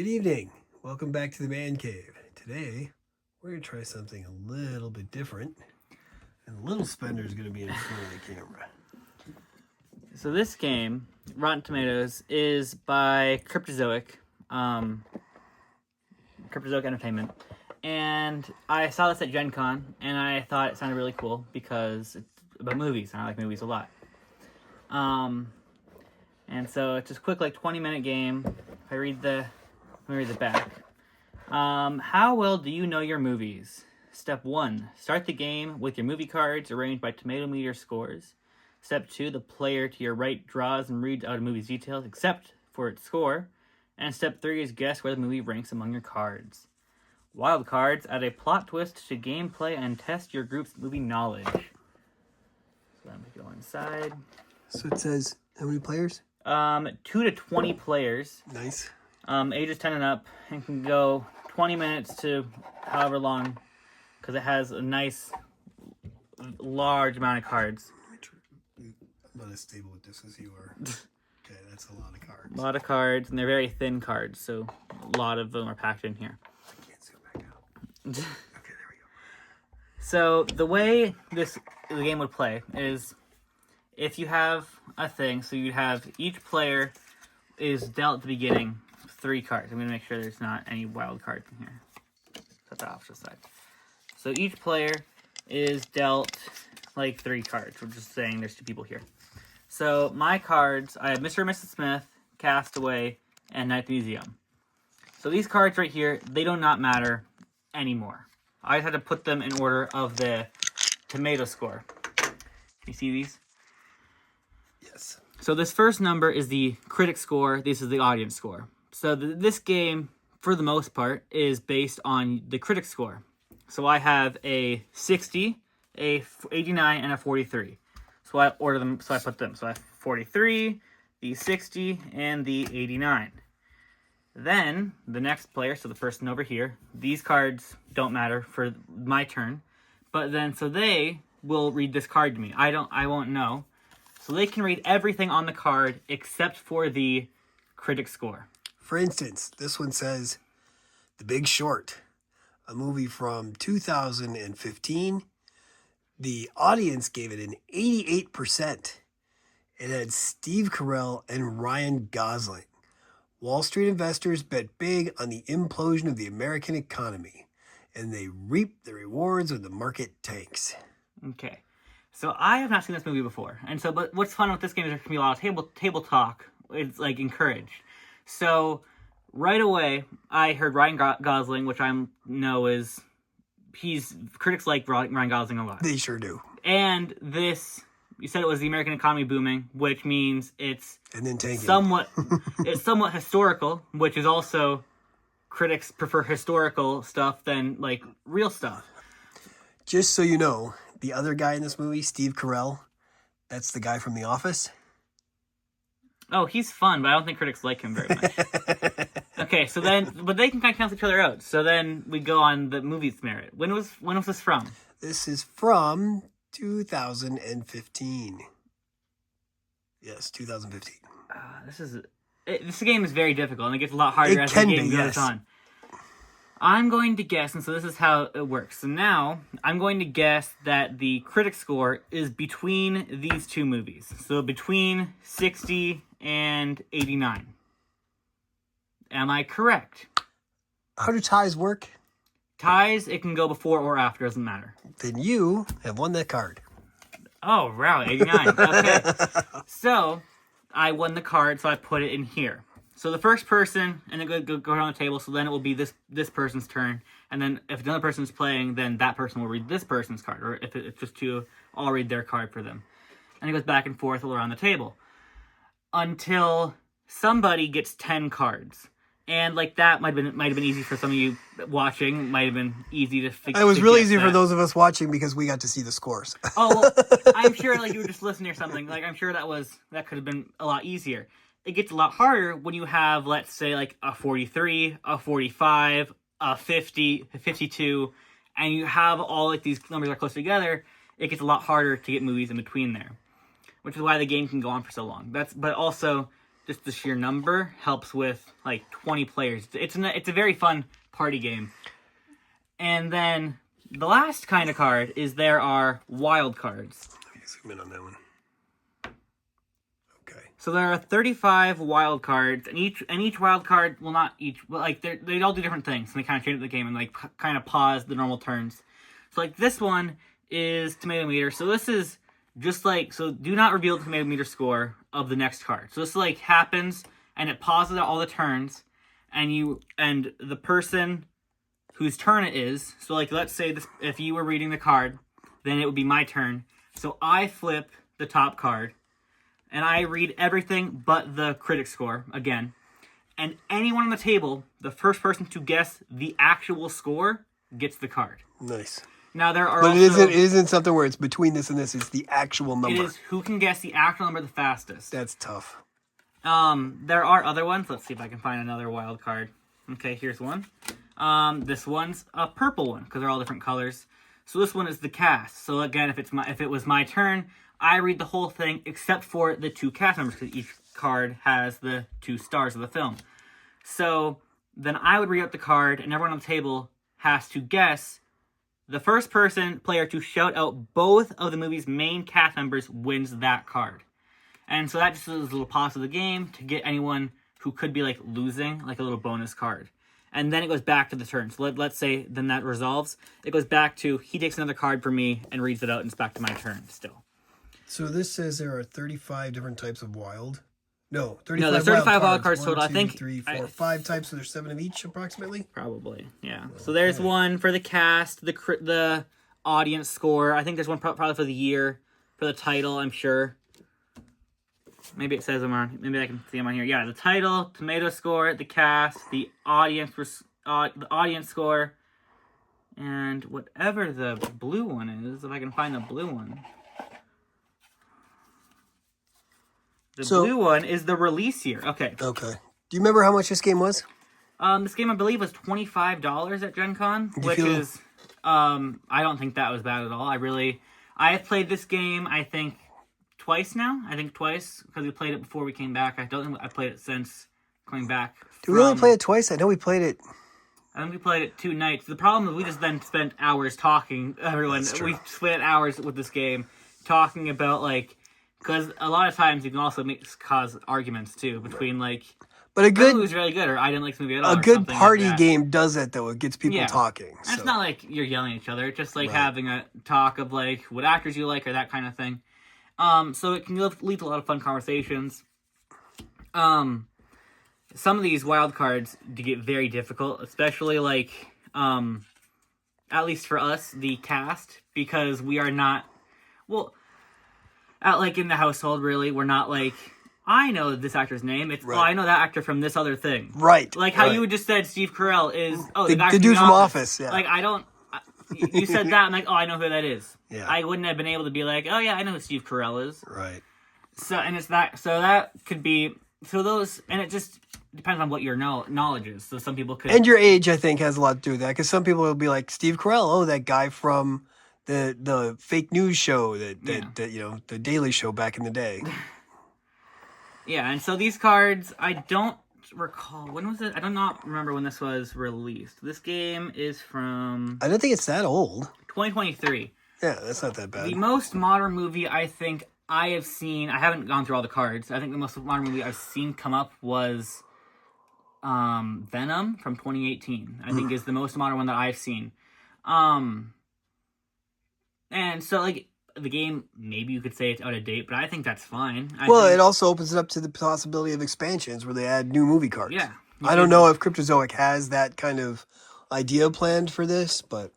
Good evening. Welcome back to the Man Cave. Today, we're going to try something a little bit different. And Little Spender is going to be in front of the camera. So this game, Rotten Tomatoes, is by Cryptozoic Entertainment. And I saw this at Gen Con, and I thought it sounded really cool because it's about movies, and I like movies a lot. And so it's just a quick, 20-minute game. Let me read the back. How well do you know your movies? Step 1, start the game with your movie cards arranged by tomato meter scores. Step 2, the player to your right draws and reads out a movie's details except for its score. And step 3 is guess where the movie ranks among your cards. Wild cards add a plot twist to gameplay and test your group's movie knowledge. So let me go inside. So it says, how many players? 2 to 20 players. Nice. Ages 10 and up, and can go 20 minutes to however long, because it has a nice, large amount of cards. I'm not as stable with this as you are. Okay, that's a lot of cards. A lot of cards, and they're very thin cards, so a lot of them are packed in here. I can't zoom back out. Okay, there we go. So the way the game would play is, if you have a thing, so you'd have each player is dealt at the beginning 3 cards. I'm going to make sure there's not any wild cards in here. Set that off to the side. So each player is dealt 3 cards. We're just saying there's 2 people here. So my cards, I have Mr. and Mrs. Smith, Castaway, and Night at the Museum. So these cards right here, they do not matter anymore. I just had to put them in order of the tomato score. You see these? Yes. So this first number is the critic score. This is the audience score. So this game, for the most part, is based on the critic score. So I have a 60, a 89, and a 43. So I order them. So I put them. So I have 43, the 60, and the 89. Then the next player, so the person over here, these cards don't matter for my turn. But then, so they will read this card to me. I won't know. So they can read everything on the card except for the critic score. For instance, this one says The Big Short, a movie from 2015. The audience gave it an 88%. It had Steve Carell and Ryan Gosling. Wall Street investors bet big on the implosion of the American economy, and they reap the rewards when the market tanks. Okay. So I have not seen this movie before. But what's fun with this game is there can be a lot of table talk. It's encouraged. So right away, I heard Ryan Gosling, which I know critics like Ryan Gosling a lot. They sure do. And this, you said it was the American economy booming, which means it's and then tanking. It's somewhat historical, which is also, critics prefer historical stuff than real stuff. Just so you know, the other guy in this movie, Steve Carell, that's the guy from The Office. Oh, he's fun, but I don't think critics like him very much. Okay, so then, but they can kind of cancel each other out. So then we go on the movie's merit. When was this from? This is from 2015. Yes, 2015. This game is very difficult, and it gets a lot harder as the game goes on. I'm going to guess, and so this is how it works. So now, I'm going to guess that the critic score is between these 2 movies. So between 60 and 89. Am I correct? How do ties work? Ties, it can go before or after, doesn't matter. Then you have won that card. Oh, wow, 89. Okay. So, I won the card, so I put it in here. So the first person, and then go around the table, so then it will be this person's turn. And then if another person's playing, then that person will read this person's card. Or if it's just 2, I'll read their card for them. And it goes back and forth all around the table. Until somebody gets 10 cards. And that might have been easy for some of you watching. It might have been easy to figure out. It was really easy for those of us watching because we got to see the scores. Oh, well, I'm sure you were just listening or something. I'm sure that could have been a lot easier. It gets a lot harder when you have, let's say, a 43, a 45, a 50, a 52, and you have all these numbers are close together. It gets a lot harder to get movies in between there, which is why the game can go on for so long. But also, just the sheer number helps with like 20 players. It's a very fun party game. And then the last kind of card is there are wild cards. Let me zoom in on that one. Okay. So there are 35 wild cards, and each wild card, well, not each, but like they all do different things, and they kind of change up the game and like kind of pause the normal turns. So like this one is tomato meter. So this is just like, so do not reveal the tomato meter score of the next card. So this like happens and it pauses all the turns, and the person whose turn it is, so like let's say this, if you were reading the card, then it would be my turn. So I flip the top card and I read everything but the critic score again. And anyone on the table, the first person to guess the actual score gets the card. Nice. Now there are But also, it isn't something where it's between this and this. It's the actual number. it is who can guess the actual number the fastest. That's tough. There are other ones. Let's see if I can find another wild card. Okay, here's one. This one's a purple one because they're all different colors. So this one is the cast. So again, if it was my turn, I read the whole thing except for the 2 cast members because each card has the 2 stars of the film. So then I would read out the card, and everyone on the table has to guess. The first player to shout out both of the movie's main cast members wins that card. And so that just is a little pause of the game to get anyone who could be like losing like a little bonus card. And then it goes back to the turn. So let's say then that resolves. It goes back to he takes another card for me and reads it out, and it's back to my turn still. So this says there are 35 different types of wild. No, 35 No, there's 35 wild cards 1, total. 2, I think 3, 4, 5 types. So there's 7 of each approximately. Probably, yeah. So there's one for the cast, the audience score. I think there's one probably for the year, for the title. I'm sure. Maybe it says them on. Maybe I can see them on here. Yeah, the title, tomato score, the cast, the audience score, and whatever the blue one is. If I can find the blue one. The blue one is the release year. Okay. Okay. Do you remember how much this game was? This game I believe was $25 at Gen Con, which is I don't think that was bad at all. I have played this game I think twice now. I think twice because we played it before we came back. I don't think I played it since coming back. Did we only play it twice? I know we played it. I think we played it 2 nights. The problem is we just then spent hours talking. Everyone, we spent hours with this game talking about like. Because a lot of times you can also cause arguments too between like, but a good was really good or I didn't like this movie at all. A good party game does that though. It gets people talking. So. It's not like you're yelling at each other. It's just like having a talk of like what actors you like or that kind of thing. So it can lead to a lot of fun conversations. Some of these wild cards do get very difficult, especially like, at least for us, the cast, because we are not, well. Like in the household, really, we're not like, I know this actor's name. It's, oh, I know that actor from this other thing. Right. Like how you just said Steve Carell is, the guy from Office. Yeah. Like, you said that, I'm like, oh, I know who that is. Yeah. I wouldn't have been able to be like, oh, yeah, I know who Steve Carell is. Right. So, and it's that, so that could be, so those, and it just depends on what your knowledge is. So some people could. And your age, I think, has a lot to do with that, because some people will be like, Steve Carell, oh, that guy from the fake news show that you know, the Daily Show back in the day. Yeah, and so these cards, I don't recall when was it. I do not remember when this was released. This game is from. I don't think it's that old. 2023. Yeah, that's not that bad. The most modern movie I think I have seen. I haven't gone through all the cards. I think the most modern movie I've seen come up was Venom from 2018. I think is the most modern one that I've seen. And so, like, the game, maybe you could say it's out of date, but I think that's fine. It also opens it up to the possibility of expansions where they add new movie cards. Yeah. I don't know if Cryptozoic has that kind of idea planned for this, but...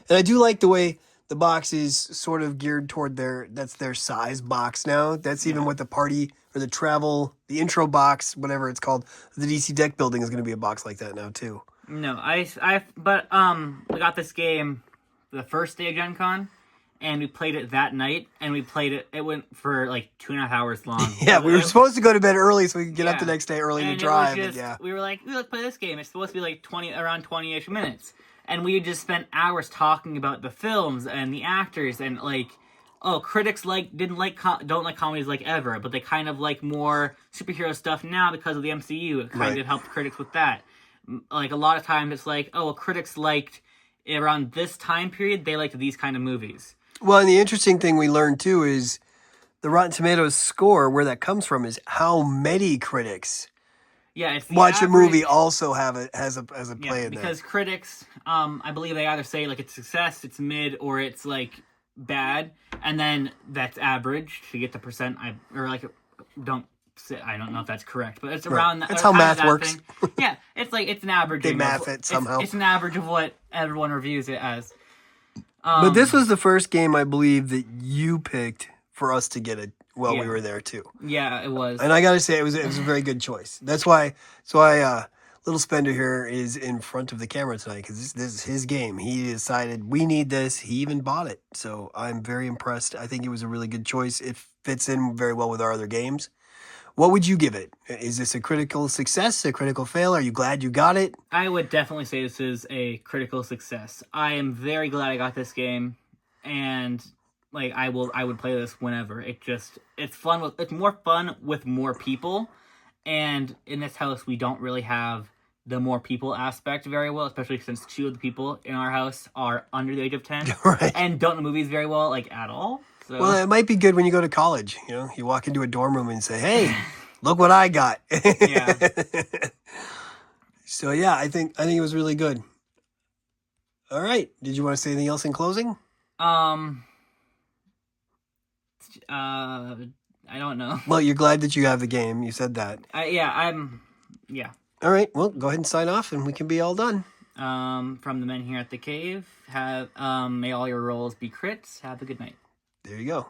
And I do like the way the box is sort of geared toward that's their size box now. That's even what the party, or the travel, the intro box, whatever it's called. The DC Deck Building is going to be a box like that now, too. No, we got this game the first day of Gen Con. And we played it that night, and it went for like 2.5 hours long. Yeah, we were supposed to go to bed early so we could get up the next day early to drive. We were like, let's play this game. It's supposed to be like around 20-ish minutes. And we had just spent hours talking about the films and the actors, and like, oh, critics don't like comedies like ever, but they kind of like more superhero stuff now because of the MCU. It kind of helped critics with that. Like a lot of times, it's like, oh, well, critics liked around this time period. They liked these kind of movies. Well, and the interesting thing we learned too is the Rotten Tomatoes score. Where that comes from is how many critics it's the watch average, a movie also has a play in because critics, I believe they either say like it's success, it's mid, or it's like bad, and then that's average to get the percent. I don't know if that's correct, but it's around that. That's how math works. Yeah, it's like it's an average. They math it somehow. It's an average of what everyone reviews it as. But this was the first game I believe that you picked for us to get it while we were there too. Yeah, it was. And I gotta say, it was a very good choice. That's why Little Spender here is in front of the camera tonight, because this is his game. He decided we need this. He even bought it. So I'm very impressed. I think it was a really good choice. It fits in very well with our other games. What would you give it? Is this a critical success, a critical fail? Are you glad you got it? I would definitely say this is a critical success. I am very glad I got this game, and like I would play this whenever. It's fun. It's more fun with more people, and in this house we don't really have the more people aspect very well, especially since 2 of the people in our house are under the age of 10 Right. and don't know movies very well, like at all. So. Well, it might be good when you go to college. You know, you walk into a dorm room and say, "Hey, look what I got." Yeah. So yeah, I think it was really good. All right. Did you want to say anything else in closing? I don't know. Well, you're glad that you have the game. You said that. Yeah. All right. Well, go ahead and sign off, and we can be all done. From the men here at the cave, may all your rolls be crits. Have a good night. There you go.